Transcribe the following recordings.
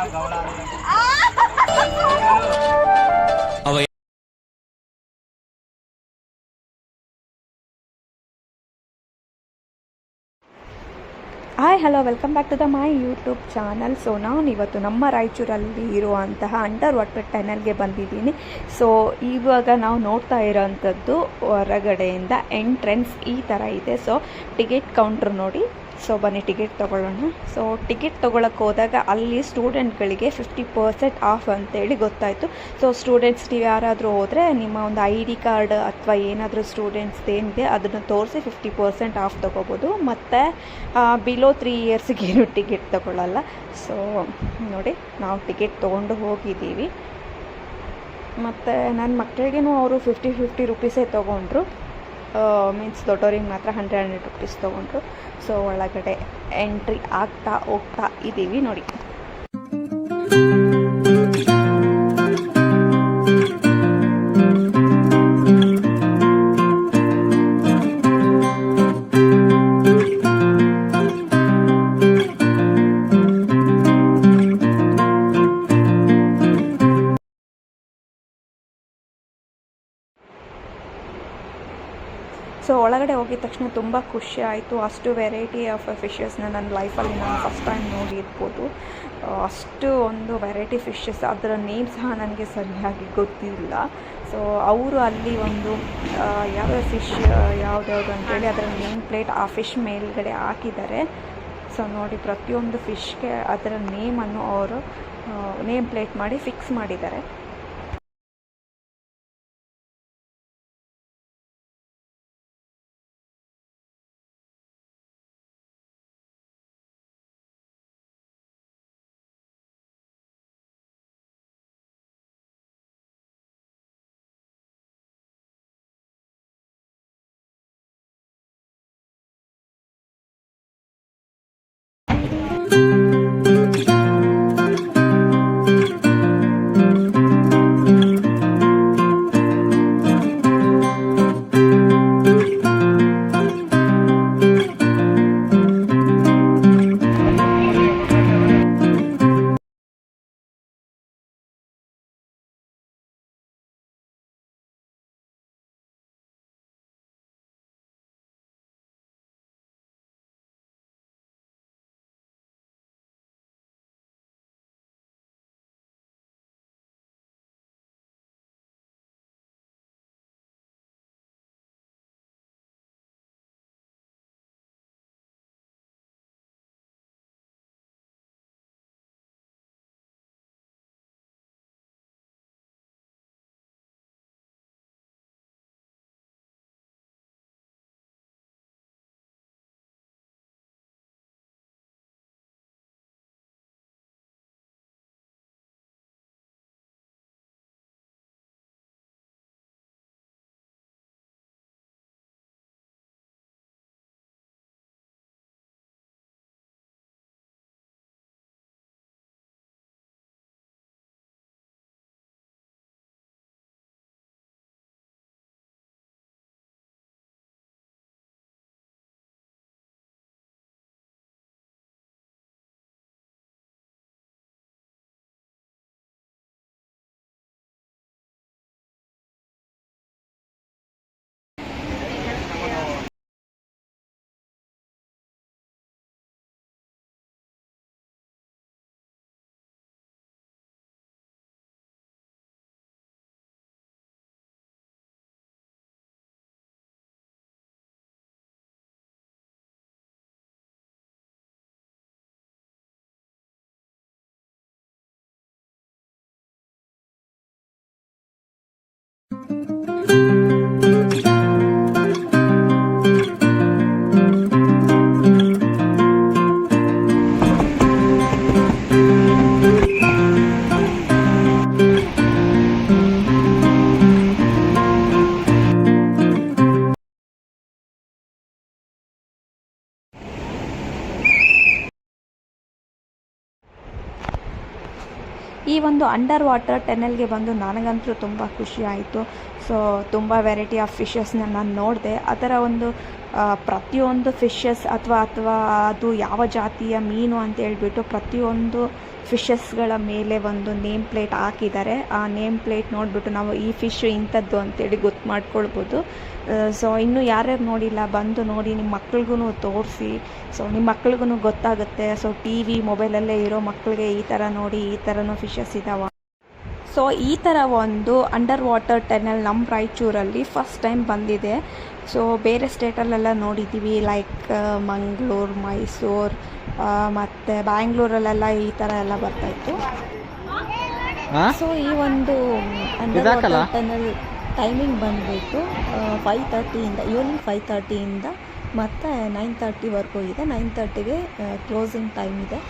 Hi hello welcome back to the my YouTube channel. So ನಾನು ಇವತ್ತು ನಮ್ಮ ರಾಯಚೂರಲ್ಲಿ ಇರುವಂತಹ ಅಂಡರ್ ವಾಟರ್ ಟನಲ್ಗೆ ಬಂದಿದ್ದೀನಿ. ಸೊ ಇವಾಗ ನಾವು ನೋಡ್ತಾ ಇರೋವಂಥದ್ದು ಹೊರಗಡೆಯಿಂದ ಎಂಟ್ರೆನ್ಸ್ ಈ ಥರ ಇದೆ. ಸೊ ಟಿಕೆಟ್ ಕೌಂಟ್ರ್ ನೋಡಿ. ಸೊ ಬನ್ನಿ ಟಿಕೆಟ್ ತೊಗೊಳ್ಳೋಣ. ಸೊ ಟಿಕೆಟ್ ತೊಗೊಳಕ್ಕೆ ಹೋದಾಗ ಅಲ್ಲಿ ಸ್ಟೂಡೆಂಟ್ಗಳಿಗೆ 50% ಆಫ್ ಅಂತೇಳಿ ಗೊತ್ತಾಯಿತು. ಸೊ ಸ್ಟೂಡೆಂಟ್ಸ್ ನೀವು ಯಾರಾದರೂ ಹೋದರೆ ನಿಮ್ಮ ಒಂದು ID ಕಾರ್ಡ್ ಅಥವಾ ಏನಾದರೂ ಸ್ಟೂಡೆಂಟ್ಸ್ ಏನಿದೆ ಅದನ್ನು ತೋರಿಸಿ 50% ಆಫ್ ತೊಗೋಬೋದು. ಮತ್ತು ಬಿಲೋ 3 ಇಯರ್ಸ್ಗೆ ಏನು ಟಿಕೆಟ್ ತೊಗೊಳ್ಳಲ್ಲ. ಸೊ ನೋಡಿ ನಾವು ಟಿಕೆಟ್ ತೊಗೊಂಡು ಹೋಗಿದ್ದೀವಿ. ಮತ್ತು ನನ್ನ ಮಕ್ಕಳಿಗೇನು ಅವರು 50 ರೂಪೀಸೇ ತೊಗೊಂಡ್ರು. ಮೀನ್ಸ್ ದೊಡ್ಡವ್ರಿಗೆ ಮಾತ್ರ 100 ರೂಪೀಸ್ ತೊಗೊಂಡ್ರು. ಸೊ ಒಳಗಡೆ ಎಂಟ್ರಿ ಆಗ್ತಾ ಹೋಗ್ತಾ ಇದ್ದೀವಿ ನೋಡಿ. ಸೊ ಒಳಗಡೆ ಹೋಗಿದ ತಕ್ಷಣ ತುಂಬ ಖುಷಿ ಆಯಿತು. ಅಷ್ಟು ವೆರೈಟಿ ಆಫ್ ಫಿಶಸ್ನ ನನ್ನ ಲೈಫಲ್ಲಿ ನಾನು ಫಸ್ಟ್ ಟೈಮ್ ನೋಡಿರ್ಬೋದು. ಅಷ್ಟು ಒಂದು ವೆರೈಟಿ ಫಿಶಸ್, ಅದರ ನೇಮ್ ಸಹ ನನಗೆ ಸರಿಯಾಗಿ ಗೊತ್ತಿಲ್ಲ. ಸೊ ಅವರು ಅಲ್ಲಿ ಒಂದು ಯಾವ್ಯಾವ ಫಿಶ್ ಯಾವುದ್ಯಾವುದು ಅಂತೇಳಿ ಅದರ ನೇಮ್ ಪ್ಲೇಟ್ ಆ ಫಿಶ್ ಮೇಲ್ಗಡೆ ಹಾಕಿದ್ದಾರೆ. ಸೊ ನೋಡಿ, ಪ್ರತಿಯೊಂದು ಫಿಶ್ಗೆ ಅದರ ನೇಮನ್ನು ಅವರು ನೇಮ್ ಪ್ಲೇಟ್ ಮಾಡಿ ಫಿಕ್ಸ್ ಮಾಡಿದ್ದಾರೆ. ಈ ಒಂದು ಅಂಡರ್ ವಾಟರ್ ಟನಲ್ಗೆ ಬಂದು ನನಗಂತೂ ತುಂಬ ಖುಷಿ ಆಯಿತು. ಸೊ ತುಂಬ ವೆರೈಟಿ ಆಫ್ ಫಿಶಸ್ನ ನಾನು ನೋಡಿದೆ. ಅದರ ಒಂದು ಪ್ರತಿಯೊಂದು ಫಿಶಸ್ ಅಥವಾ ಅದು ಯಾವ ಜಾತಿಯ ಮೀನು ಅಂತ ಹೇಳ್ಬಿಟ್ಟು ಪ್ರತಿಯೊಂದು ಫಿಶಸ್ಗಳ ಮೇಲೆ ಒಂದು ನೇಮ್ ಪ್ಲೇಟ್ ಹಾಕಿದ್ದಾರೆ. ಆ ನೇಮ್ ಪ್ಲೇಟ್ ನೋಡಿಬಿಟ್ಟು ನಾವು ಈ ಫಿಶ್ ಇಂಥದ್ದು ಅಂತೇಳಿ ಗೊತ್ತು ಮಾಡ್ಕೊಳ್ಬೋದು. ಸೊ ಇನ್ನೂ ಯಾರ್ಯಾರು ನೋಡಿಲ್ಲ ಬಂದು ನೋಡಿ, ನಿಮ್ಮ ಮಕ್ಳಿಗೂ ತೋರಿಸಿ. ಸೊ ನಿಮ್ಮ ಮಕ್ಳಿಗೂ ಗೊತ್ತಾಗುತ್ತೆ. ಸೊ ಟಿ ವಿ ಮೊಬೈಲಲ್ಲೇ ಇರೋ ಮಕ್ಕಳಿಗೆ ಈ ಥರ ನೋಡಿ, ಈ ಥರನೂ ಫಿಶಸ್ ಇದ್ದಾವೆ. ಸೊ ಈ ಥರ ಒಂದು ಅಂಡರ್ ವಾಟರ್ ಟನಲ್ ನಮ್ಮ ರಾಯಚೂರಲ್ಲಿ ಫಸ್ಟ್ ಟೈಮ್ ಬಂದಿದೆ. ಸೊ ಬೇರೆ ಸ್ಟೇಟಲ್ಲೆಲ್ಲ ನೋಡಿದ್ದೀವಿ, ಲೈಕ್ ಮಂಗಳೂರು, ಮೈಸೂರು ಮತ್ತು ಬ್ಯಾಂಗ್ಳೂರಲ್ಲೆಲ್ಲ ಈ ಥರ ಎಲ್ಲ ಬರ್ತಾಯಿತ್ತು. ಸೊ ಈ ಒಂದು ಅಂಡರ್ ವಾಟರ್ ಟನಲ್ ಟೈಮಿಂಗ್ ಬಂದುಬಿಟ್ಟು 5:30 ಈವ್ನಿಂಗ್ 5:30 ಮತ್ತು 9:30ವರೆಗೂ ಇದೆ. 9:30ಗೆ ಕ್ಲೋಸಿಂಗ್ ಟೈಮ್ ಇದೆ.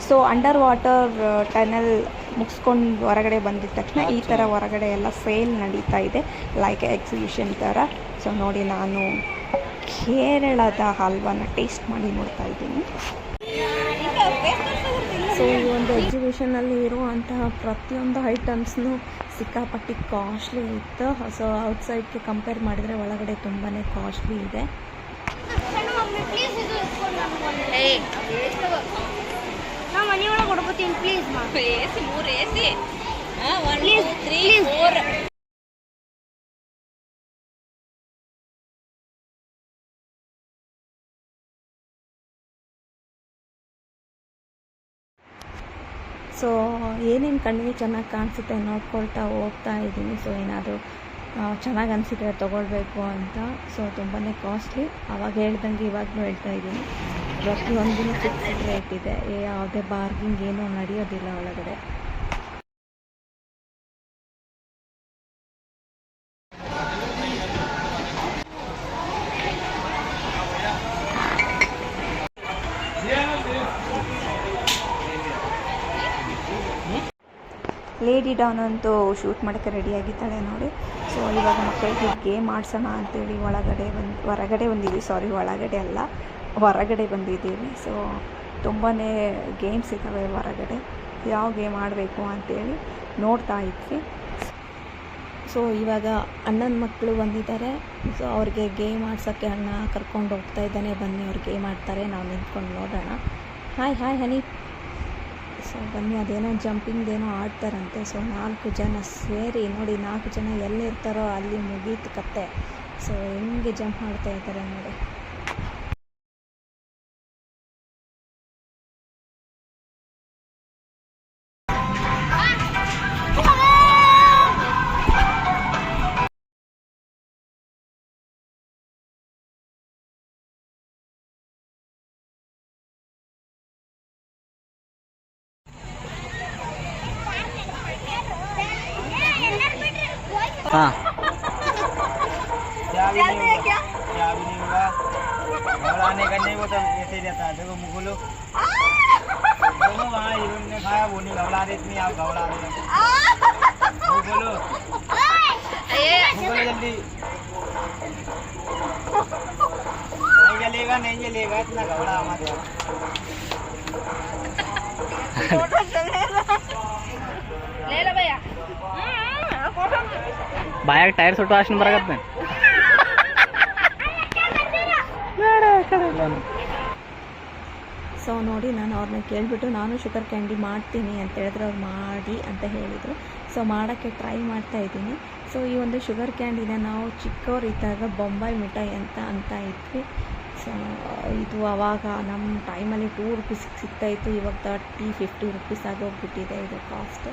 ಸೊ ಅಂಡರ್ ವಾಟರ್ ಟನಲ್ ಮುಗಿಸ್ಕೊಂಡು ಹೊರಗಡೆ ಬಂದಿದ ತಕ್ಷಣ ಈ ಥರ ಹೊರಗಡೆ ಎಲ್ಲ ಸೇಲ್ ನಡೀತಾ ಇದೆ, ಲೈಕ್ ಎಕ್ಸಿಬಿಷನ್ ಥರ. ಸೊ ನೋಡಿ, ನಾನು ಕೇರಳದ ಹಲ್ವಾನ ಟೇಸ್ಟ್ ಮಾಡಿ ನೋಡ್ತಾ ಇದ್ದೀನಿ. ಸೊ ಈ ಒಂದು ಎಕ್ಸಿಬಿಷನಲ್ಲಿ ಇರುವಂತಹ ಪ್ರತಿಯೊಂದು ಐಟಮ್ಸ್ನೂ ಸಿಕ್ಕಾಪಟ್ಟಿ ಕಾಸ್ಟ್ಲಿ ಇತ್ತು. ಸೊ ಔಟ್ಸೈಡ್ಗೆ ಕಂಪೇರ್ ಮಾಡಿದರೆ ಒಳಗಡೆ ತುಂಬಾ ಕಾಸ್ಟ್ಲಿ ಇದೆ. ಮನಿ ಒಳಗೆ ಕೊಡ್ಬೋತೀನಿ ಪ್ಲೀಸ್. AC 3 AC 1 2 3 4. ಸೊ ಏನೇನು ಕಣ್ಣಿಗೆ ಚೆನ್ನಾಗಿ ಕಾಣಿಸುತ್ತೆ ನೋಡ್ಕೊಳ್ತಾ ಹೋಗ್ತಾ ಇದ್ದೀನಿ. ಸೊ ಏನಾದರೂ ಚೆನ್ನಾಗಿ ಅನಿಸಿದ್ರೆ ತೊಗೊಳ್ಬೇಕು ಅಂತ. ಸೊ ತುಂಬಾ ಕಾಸ್ಟ್ಲಿ. ಆವಾಗ ಹೇಳ್ದಂಗೆ ಇವಾಗಲೂ ಹೇಳ್ತಾ ಇದ್ದೀನಿ, ಪ್ರತಿಯೊಂದೂ ಫಿಕ್ಸ್ಡ್ ರೇಟ್ ಇದೆ. ಯಾವುದೇ ಬಾರ್ಗಿಂಗ್ ಏನೂ ನಡೆಯೋದಿಲ್ಲ ಒಳಗಡೆ. ಲೇಡಿ ಡಾನ್ ಅಂತೂ ಶೂಟ್ ಮಾಡೋಕ್ಕೆ ರೆಡಿಯಾಗಿದ್ದಾಳೆ ನೋಡಿ. ಸೊ ಇವಾಗ ಮಕ್ಕಳಿಗೆ ಗೇಮ್ ಆಡ್ಸೋಣ ಅಂತೇಳಿ ಹೊರಗಡೆ ಬಂದಿದ್ದೀವಿ. ಸೊ ತುಂಬಾ ಗೇಮ್ಸ್ ಇದ್ದಾವೆ ಹೊರಗಡೆ. ಯಾವ ಗೇಮ್ ಆಡಬೇಕು ಅಂತೇಳಿ ನೋಡ್ತಾ ಇದ್ವಿ. ಸೊ ಇವಾಗ ಅಣ್ಣನ ಮಕ್ಕಳು ಬಂದಿದ್ದಾರೆ. ಸೊ ಅವ್ರಿಗೆ ಗೇಮ್ ಆಡ್ಸೋಕ್ಕೆ ಅಣ್ಣ ಕರ್ಕೊಂಡು ಹೋಗ್ತಾ ಇದ್ದಾನೆ. ಬನ್ನಿ, ಅವ್ರು ಗೇಮ್ ಆಡ್ತಾರೆ, ನಾವು ನಿಂತ್ಕೊಂಡು ನೋಡೋಣ. ಹಾಯ್ ಹನಿ. ಸೊ ಬನ್ನಿ, ಅದೇನೋ ಜಂಪಿಂಗ್ದೇನೋ ಆಡ್ತಾರಂತೆ. ಸೊ 4 ಜನ ಸೇರಿ ನೋಡಿ, 4 ಜನ ಎಲ್ಲಿರ್ತಾರೋ ಅಲ್ಲಿ ಮುಗೀತು ಕತೆ. ಸೊ ಹೆಂಗೆ ಜಂಪ್ ಮಾಡ್ತಾ ಇದ್ದಾರೆ ನೋಡಿ. हाँ घबराने का नहीं, वो तो ऐसे ही रहता है। देखो मुगलो दोनों वहाँ हीरोइन ने खाया, वो नहीं घबरा रही इतनी, आप घबरा रहे हो। मुगलो जल्दी, नहीं जलेगा इतना घबरा हमारे। ले लो भैया, बाया टायर सुಟ್ಟು ಅಷ್ಟು ಬರಗತ್ತೆ. ಸೊ ನೋಡಿ, ನಾನು ಅವ್ರನ್ನ ಕೇಳಿಬಿಟ್ಟು ನಾನು ಶುಗರ್ ಕ್ಯಾಂಡಿ ಮಾಡ್ತೀನಿ ಅಂತ ಹೇಳಿದ್ರೆ ಅವ್ರು ಮಾಡಿ ಅಂತ ಹೇಳಿದರು. ಸೊ ಮಾಡೋಕ್ಕೆ ಟ್ರೈ ಮಾಡ್ತಾ ಇದ್ದೀನಿ. ಸೊ ಈ ಒಂದು ಶುಗರ್ ಕ್ಯಾಂಡಿನ ನಾವು ಚಿಕ್ಕವರಿದ್ದಾಗ ಬೊಂಬಾಯಿ ಮಿಠಾಯಿ ಅಂತ ಇದ್ವಿ. ಸೊ ಇದು ಆವಾಗ ನಮ್ಮ ಟೈಮಲ್ಲಿ 2 ರೂಪೀಸಿಗೆ ಸಿಗ್ತಾಯಿತ್ತು. ಇವಾಗ 30-50 ರೂಪೀಸ್ ಆಗೋಗ್ಬಿಟ್ಟಿದೆ ಇದು ಕಾಸ್ಟ್.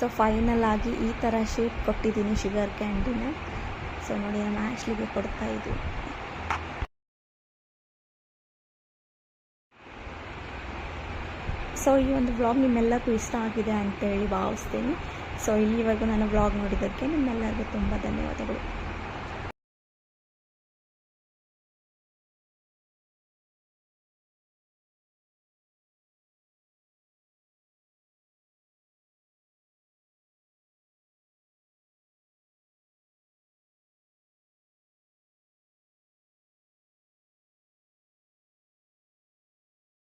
ಸೊ ಫೈನಲ್ ಆಗಿ ಈ ಥರ ಶೇಪ್ ಕೊಟ್ಟಿದ್ದೀನಿ ಶುಗರ್ ಕ್ಯಾಂಡಿನ. ಸೊ ನೋಡಿ, ನಾನು ಆ್ಯಶ್ಲಿಗೆ ಕೊಡ್ತಾ ಇದ್ದೀನಿ. ಸೊ ಈ ಒಂದು ವ್ಲಾಗ್ ನಿಮ್ಮೆಲ್ಲರಿಗೂ ಇಷ್ಟ ಆಗಿದೆ ಅಂತೇಳಿ ಭಾವಿಸ್ತೀನಿ. ಸೊ ಇಲ್ಲಿವರೆಗೂ ನಾನು ವ್ಲಾಗ್ ನೋಡಿದ್ದಕ್ಕೆ ನಿಮ್ಮೆಲ್ಲರಿಗೂ ತುಂಬ ಧನ್ಯವಾದಗಳು.